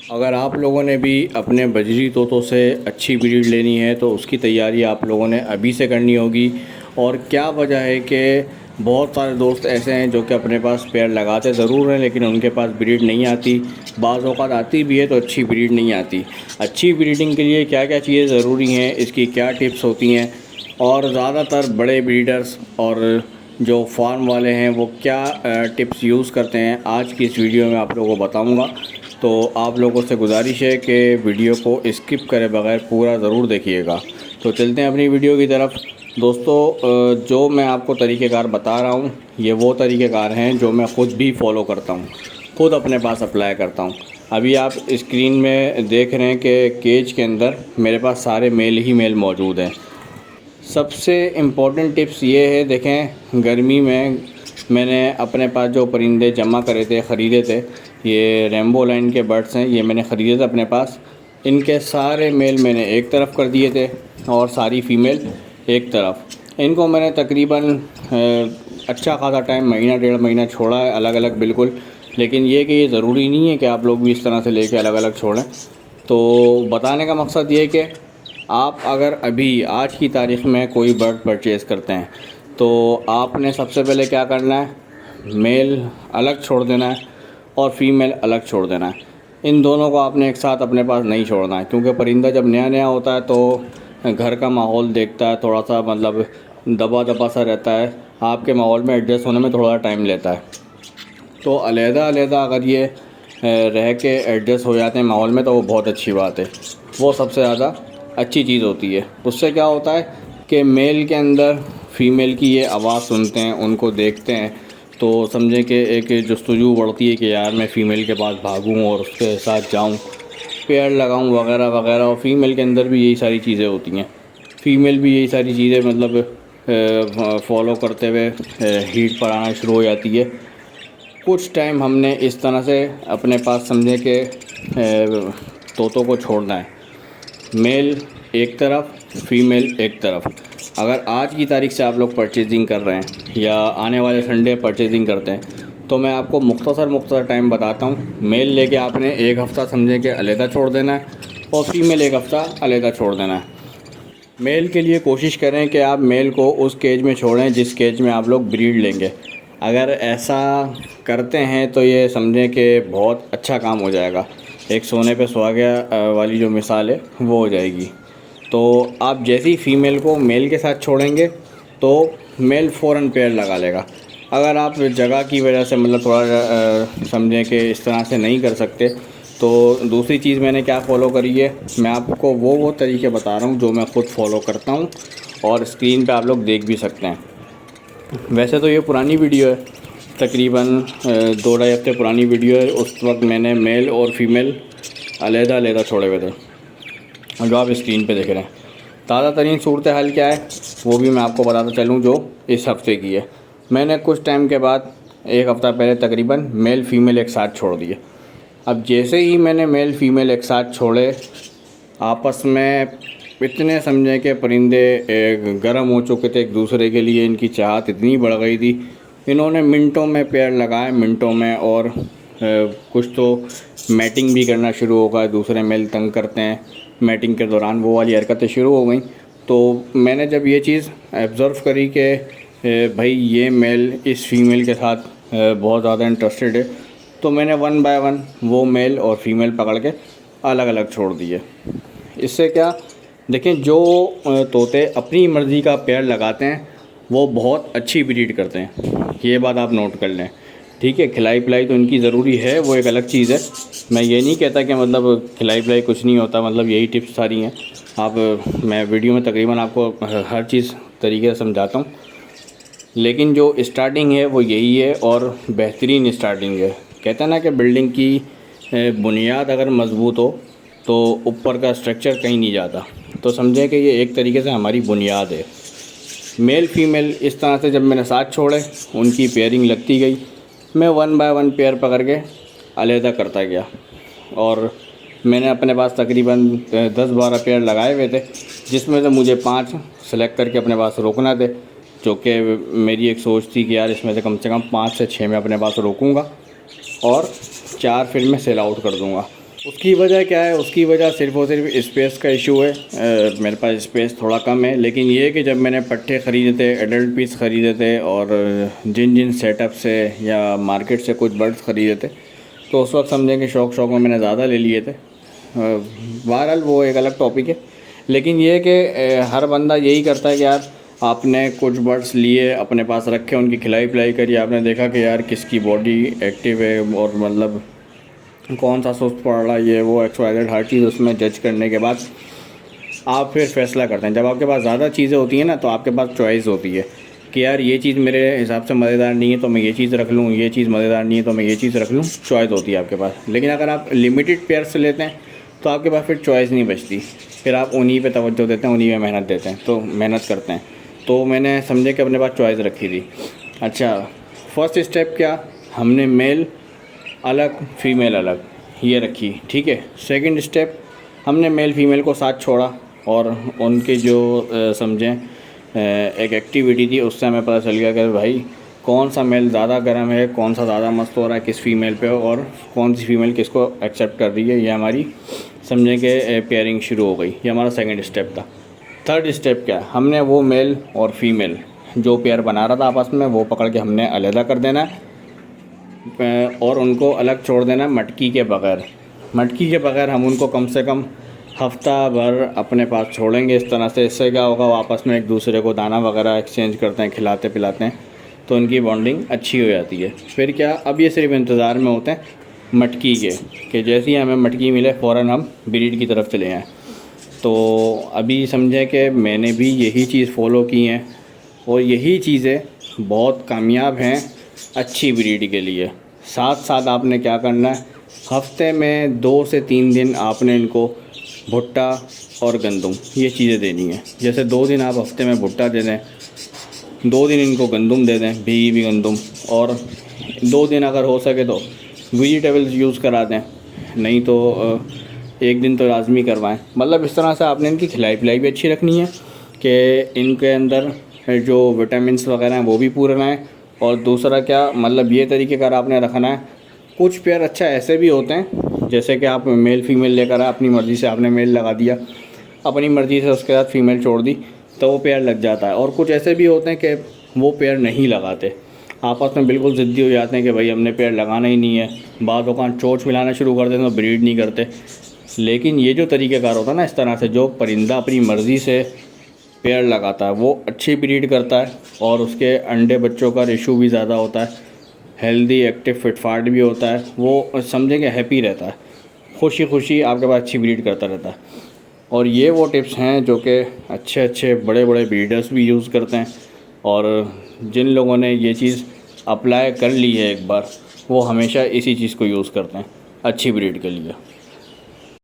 अगर आप लोगों ने भी अपने बजरी तोतों से अच्छी ब्रीड लेनी है तो उसकी तैयारी आप लोगों ने अभी से करनी होगी। और क्या वजह है कि बहुत सारे दोस्त ऐसे हैं जो कि अपने पास पेयर लगाते ज़रूर हैं लेकिन उनके पास ब्रीड नहीं आती। बाज़ औक़ात आती भी है तो अच्छी ब्रीड नहीं आती। अच्छी ब्रीडिंग के लिए क्या क्या चीज़ें ज़रूरी हैं, इसकी क्या टिप्स होती हैं और ज़्यादातर बड़े ब्रीडर्स और जो फार्म वाले हैं वो क्या टिप्स यूज़ करते हैं, आज की इस वीडियो में आप लोगों को बताऊँगा। तो आप लोगों से गुजारिश है कि वीडियो को स्किप करे बगैर पूरा ज़रूर देखिएगा। तो चलते हैं अपनी वीडियो की तरफ। दोस्तों, जो मैं आपको तरीक़ेकार बता रहा हूँ ये वो तरीक़ेकार हैं जो मैं ख़ुद भी फॉलो करता हूँ, ख़ुद अपने पास अप्लाई करता हूँ। अभी आप स्क्रीन में देख रहे हैं कि केज के अंदर मेरे पास सारे मेल ही मेल मौजूद हैं। सबसे इम्पोर्टेंट टिप्स ये है, देखें गर्मी में मैंने अपने पास जो परिंदे जमा करे थे, ख़रीदे थे, ये रेम्बो लाइन के बर्ड्स हैं, ये मैंने ख़रीदे थे अपने पास। इनके सारे मेल मैंने एक तरफ कर दिए थे और सारी फ़ीमेल एक तरफ। इनको मैंने तकरीबन अच्छा खासा टाइम, महीना डेढ़ महीना छोड़ा है अलग अलग बिल्कुल। लेकिन ये कि ये ज़रूरी नहीं है कि आप लोग भी इस तरह से लेके अलग अलग छोड़ें। तो बताने का मकसद ये है कि आप अगर अभी आज की तारीख़ में कोई बर्ड परचेज़ करते हैं तो आपने सबसे पहले क्या करना है, मेल अलग छोड़ देना है और फ़ीमेल अलग छोड़ देना है। इन दोनों को आपने एक साथ अपने पास नहीं छोड़ना है, क्योंकि परिंदा जब नया नया होता है तो घर का माहौल देखता है, थोड़ा सा मतलब दबा दबा सा रहता है, आपके माहौल में एडजस्ट होने में थोड़ा टाइम लेता है। तो अलग-अलग अगर ये रह के एडजस्ट हो जाते हैं माहौल में तो वो बहुत अच्छी बात है, वो सबसे ज़्यादा अच्छी चीज़ होती है। उससे क्या होता है कि मेल के अंदर फ़ीमेल की ये आवाज़ सुनते हैं, उनको देखते हैं तो समझें कि एक जस्तजू बढ़ती है कि यार मैं फ़ीमेल के पास भागूँ और उसके साथ जाऊँ, पेयर लगाऊँ वगैरह वगैरह। और फ़ीमेल के अंदर भी यही सारी चीज़ें होती हैं। फ़ीमेल भी यही सारी चीज़ें मतलब फॉलो करते हुए हीट पर आना शुरू हो जाती है। कुछ टाइम हमने इस तरह से अपने पास समझें कि तोतों को छोड़ना है, मेल एक तरफ, फ़ीमेल एक तरफ। अगर आज की तारीख़ से आप लोग परचेजिंग कर रहे हैं या आने वाले संडे परचेजिंग करते हैं तो मैं आपको मुख्तसर टाइम बताता हूँ। मेल लेके आपने एक हफ़्ता समझें कि अलहदा छोड़ देना है और फ़ीमेल एक हफ़्ता अलहदा छोड़ देना है। मेल के लिए कोशिश करें कि आप मेल को उस केज में छोड़ें जिस केज में आप लोग ब्रीड लेंगे। अगर ऐसा करते हैं तो ये समझें कि बहुत अच्छा काम हो जाएगा, एक सोने पे सुहागा वाली जो मिसाल है वो हो जाएगी। तो आप जैसी फ़ीमेल को मेल के साथ छोड़ेंगे तो मेल फ़ौरन पेयर लगा लेगा। अगर आप जगह की वजह से मतलब थोड़ा समझें कि इस तरह से नहीं कर सकते तो दूसरी चीज़ मैंने क्या फ़ॉलो करी है, मैं आपको वो तरीके बता रहा हूँ जो मैं ख़ुद फ़ॉलो करता हूँ और स्क्रीन पे आप लोग देख भी सकते हैं। वैसे तो ये पुरानी वीडियो है, तकरीबन 2-2.5 हफ़्ते पुरानी वीडियो है। उस वक्त मैंने मेल और फ़ीमेल अलहदा छोड़े हुए थे जो आप स्क्रीन पे देख रहे हैं। ताज़ा तरीन सूरत हाल क्या है वो भी मैं आपको बताता चलूँ जो इस हफ़्ते की है। मैंने कुछ टाइम के बाद एक हफ़्ता पहले तकरीबन मेल फ़ीमेल एक साथ छोड़ दिए। अब जैसे ही मैंने मेल फ़ीमेल एक साथ छोड़े, आपस में इतने समझें कि परिंदे गर्म हो चुके थे एक दूसरे के लिए, इनकी चाहत इतनी बढ़ गई थी, इन्होंने मिनटों में पेयर लगाए, मिनटों में। और कुछ तो मैटिंग भी करना शुरू हो गया, दूसरे मेल तंग करते हैं मैटिंग के दौरान, वो वाली हरकतें शुरू हो गई। तो मैंने जब ये चीज़ ऑब्ज़र्व करी कि भाई ये मेल इस फ़ीमेल के साथ बहुत ज़्यादा इंटरेस्टेड है, तो मैंने 1 बाय 1 वो मेल और फ़ीमेल पकड़ के अलग अलग छोड़ दिए। इससे क्या, देखें जो तोते अपनी मर्ज़ी का पेयर लगाते हैं वो बहुत अच्छी ब्रीड करते हैं, ये बात आप नोट कर लें। ठीक है, खिलाई पिलाई तो इनकी ज़रूरी है, वो एक अलग चीज़ है। मैं ये नहीं कहता कि मतलब खिलाई पिलाई कुछ नहीं होता, मतलब यही टिप्स सारी हैं। मैं वीडियो में तकरीबन आपको हर चीज़ तरीके से समझाता हूँ, लेकिन जो स्टार्टिंग है वो यही है और बेहतरीन स्टार्टिंग है। कहते हैं ना कि बिल्डिंग की बुनियाद अगर मज़बूत हो तो ऊपर का स्ट्रक्चर कहीं नहीं जाता। तो समझें कि ये एक तरीके से हमारी बुनियाद है। मेल फ़ीमेल इस तरह से जब मैंने साथ छोड़े, उनकी पेयरिंग लगती गई, मैं 1 बाय 1 पेयर पकड़ के अलहदा करता गया और मैंने अपने पास तकरीबन 10-12 पेयर लगाए हुए थे, जिसमें से मुझे 5 सेलेक्ट करके अपने पास रोकना थे, जो कि मेरी एक सोच थी कि यार इसमें से कम 5 से 6 मैं अपने पास रोकूँगा और 4 फिर मैं सेल आउट कर दूँगा। उसकी वजह क्या है? उसकी वजह सिर्फ़ और सिर्फ स्पेस का इशू है। मेरे पास स्पेस थोड़ा कम है, लेकिन ये है कि जब मैंने पट्टे ख़रीदे थे, एडल्ट पीस ख़रीदे थे और जिन जिन सेटअप से या मार्केट से कुछ बर्ड्स ख़रीदे थे, तो उस वक्त समझें कि शौक़ में मैंने ज़्यादा ले लिए थे। बहरहाल वो एक अलग टॉपिक है, लेकिन ये है कि हर बंदा यही करता है कि यार आपने कुछ बर्ड्स लिए, अपने पास रखे, उनकी खिलाई पिलाई करी, आपने देखा कि यार किसकी बॉडी एक्टिव है और मतलब कौन सा सुस्त पड़ रहा है, ये वो XYZ हर चीज़ उसमें जज करने के बाद आप फिर फ़ैसला करते हैं। जब आपके पास ज़्यादा चीज़ें होती हैं ना, तो आपके पास चॉइस होती है कि यार ये चीज़ मेरे हिसाब से मज़ेदार नहीं है तो मैं ये चीज़ रख लूँ, ये चीज़ मज़ेदार नहीं है तो मैं ये चीज़ रख लूँ। चॉइस होती है आपके पास। लेकिन अगर आप लिमिटेड पेयर से लेते हैं तो आपके पास फिर चॉइस नहीं बचती, फिर आप उन्हीं पे तवज्जो देते हैं, उन्हीं में मेहनत देते हैं, तो मेहनत करते हैं। तो मैंने समझे कि अपने पास चॉइस रखी थी। अच्छा, फर्स्ट स्टेप क्या, हमने मेल अलग फ़ीमेल अलग ये रखी, ठीक है। सेकंड स्टेप, हमने मेल फ़ीमेल को साथ छोड़ा और उनके जो समझें एक एक्टिविटी थी, उससे हमें पता चल गया कि भाई कौन सा मेल ज़्यादा गर्म है, कौन सा ज़्यादा मस्त हो रहा है किस फ़ीमेल पे, और कौन सी फ़ीमेल किसको एक्सेप्ट कर रही है। ये हमारी समझें कि पेयरिंग शुरू हो गई। ये हमारा सेकंड स्टेप था। थर्ड स्टेप क्या, हमने वो मेल और फीमेल जो पेयर बना रहा था आपस में, वो पकड़ के हमने अलहदा कर देना है और उनको अलग छोड़ देना है मटकी के बग़ैर। मटकी के बग़ैर हम उनको कम से कम हफ्ता भर अपने पास छोड़ेंगे इस तरह से। इससे क्या होगा, वो आपस में एक दूसरे को दाना वगैरह एक्सचेंज करते हैं, खिलाते पिलाते हैं, तो उनकी बॉन्डिंग अच्छी हो जाती है। फिर क्या, अब ये सिर्फ इंतज़ार में होते हैं मटकी के कि जैसे ही हमें मटकी मिले फ़ौरन हम ब्रीड की तरफ चले जाएँ। तो अभी समझें कि मैंने भी यही चीज़ फ़ॉलो की हैं और यही चीज़ें बहुत कामयाब हैं अच्छी ब्रीड के लिए। साथ साथ आपने क्या करना है, हफ्ते में 2 से 3 दिन आपने इनको भुट्टा और गंदुम ये चीज़ें देनी है। जैसे 2 दिन आप हफ्ते में भुट्टा दे दें, 2 दिन इनको गंदुम दे दें, भीगी हुई गंदुम, और 2 दिन अगर हो सके तो वेजिटेबल्स यूज़ करा दें, नहीं तो 1 दिन तो लाजमी करवाएं। मतलब इस तरह से आपने इनकी खिलाई पिलाई भी अच्छी रखनी है कि इनके अंदर जो विटामिन्स वगैरह हैं वो भी पूरे रहें। और दूसरा क्या, मतलब ये तरीके का आपने रखना है। कुछ पेयर अच्छा ऐसे भी होते हैं जैसे कि आप मेल फीमेल लेकर आए, अपनी मर्ज़ी से आपने मेल लगा दिया, अपनी मर्ज़ी से उसके बाद फीमेल छोड़ दी, तो वो पेयर लग जाता है। और कुछ ऐसे भी होते हैं कि वो पेयर नहीं लगाते, आपस में बिल्कुल ज़िद्दी हो जाते हैं कि भाई हमने पेयर लगाना ही नहीं है। बाद औक़ात चोंच मिलाना शुरू कर देते हैं तो ब्रीड नहीं करते। लेकिन ये जो तरीक़ेकार होता है ना, इस तरह से जो परिंदा अपनी मर्ज़ी से पेयर लगाता है वो अच्छी ब्रीड करता है और उसके अंडे बच्चों का रेशो भी ज़्यादा होता है, हेल्दी एक्टिव फिटफाट भी होता है, वो समझेंगे हैप्पी रहता है, खुशी खुशी आपके पास अच्छी ब्रीड करता रहता है। और ये वो टिप्स हैं जो कि अच्छे अच्छे बड़े बड़े ब्रीडर्स भी यूज़ करते हैं, और जिन लोगों ने ये चीज़ अप्लाई कर ली है एक बार, वो हमेशा इसी चीज़ को यूज़ करते हैं अच्छी ब्रीड के लिए।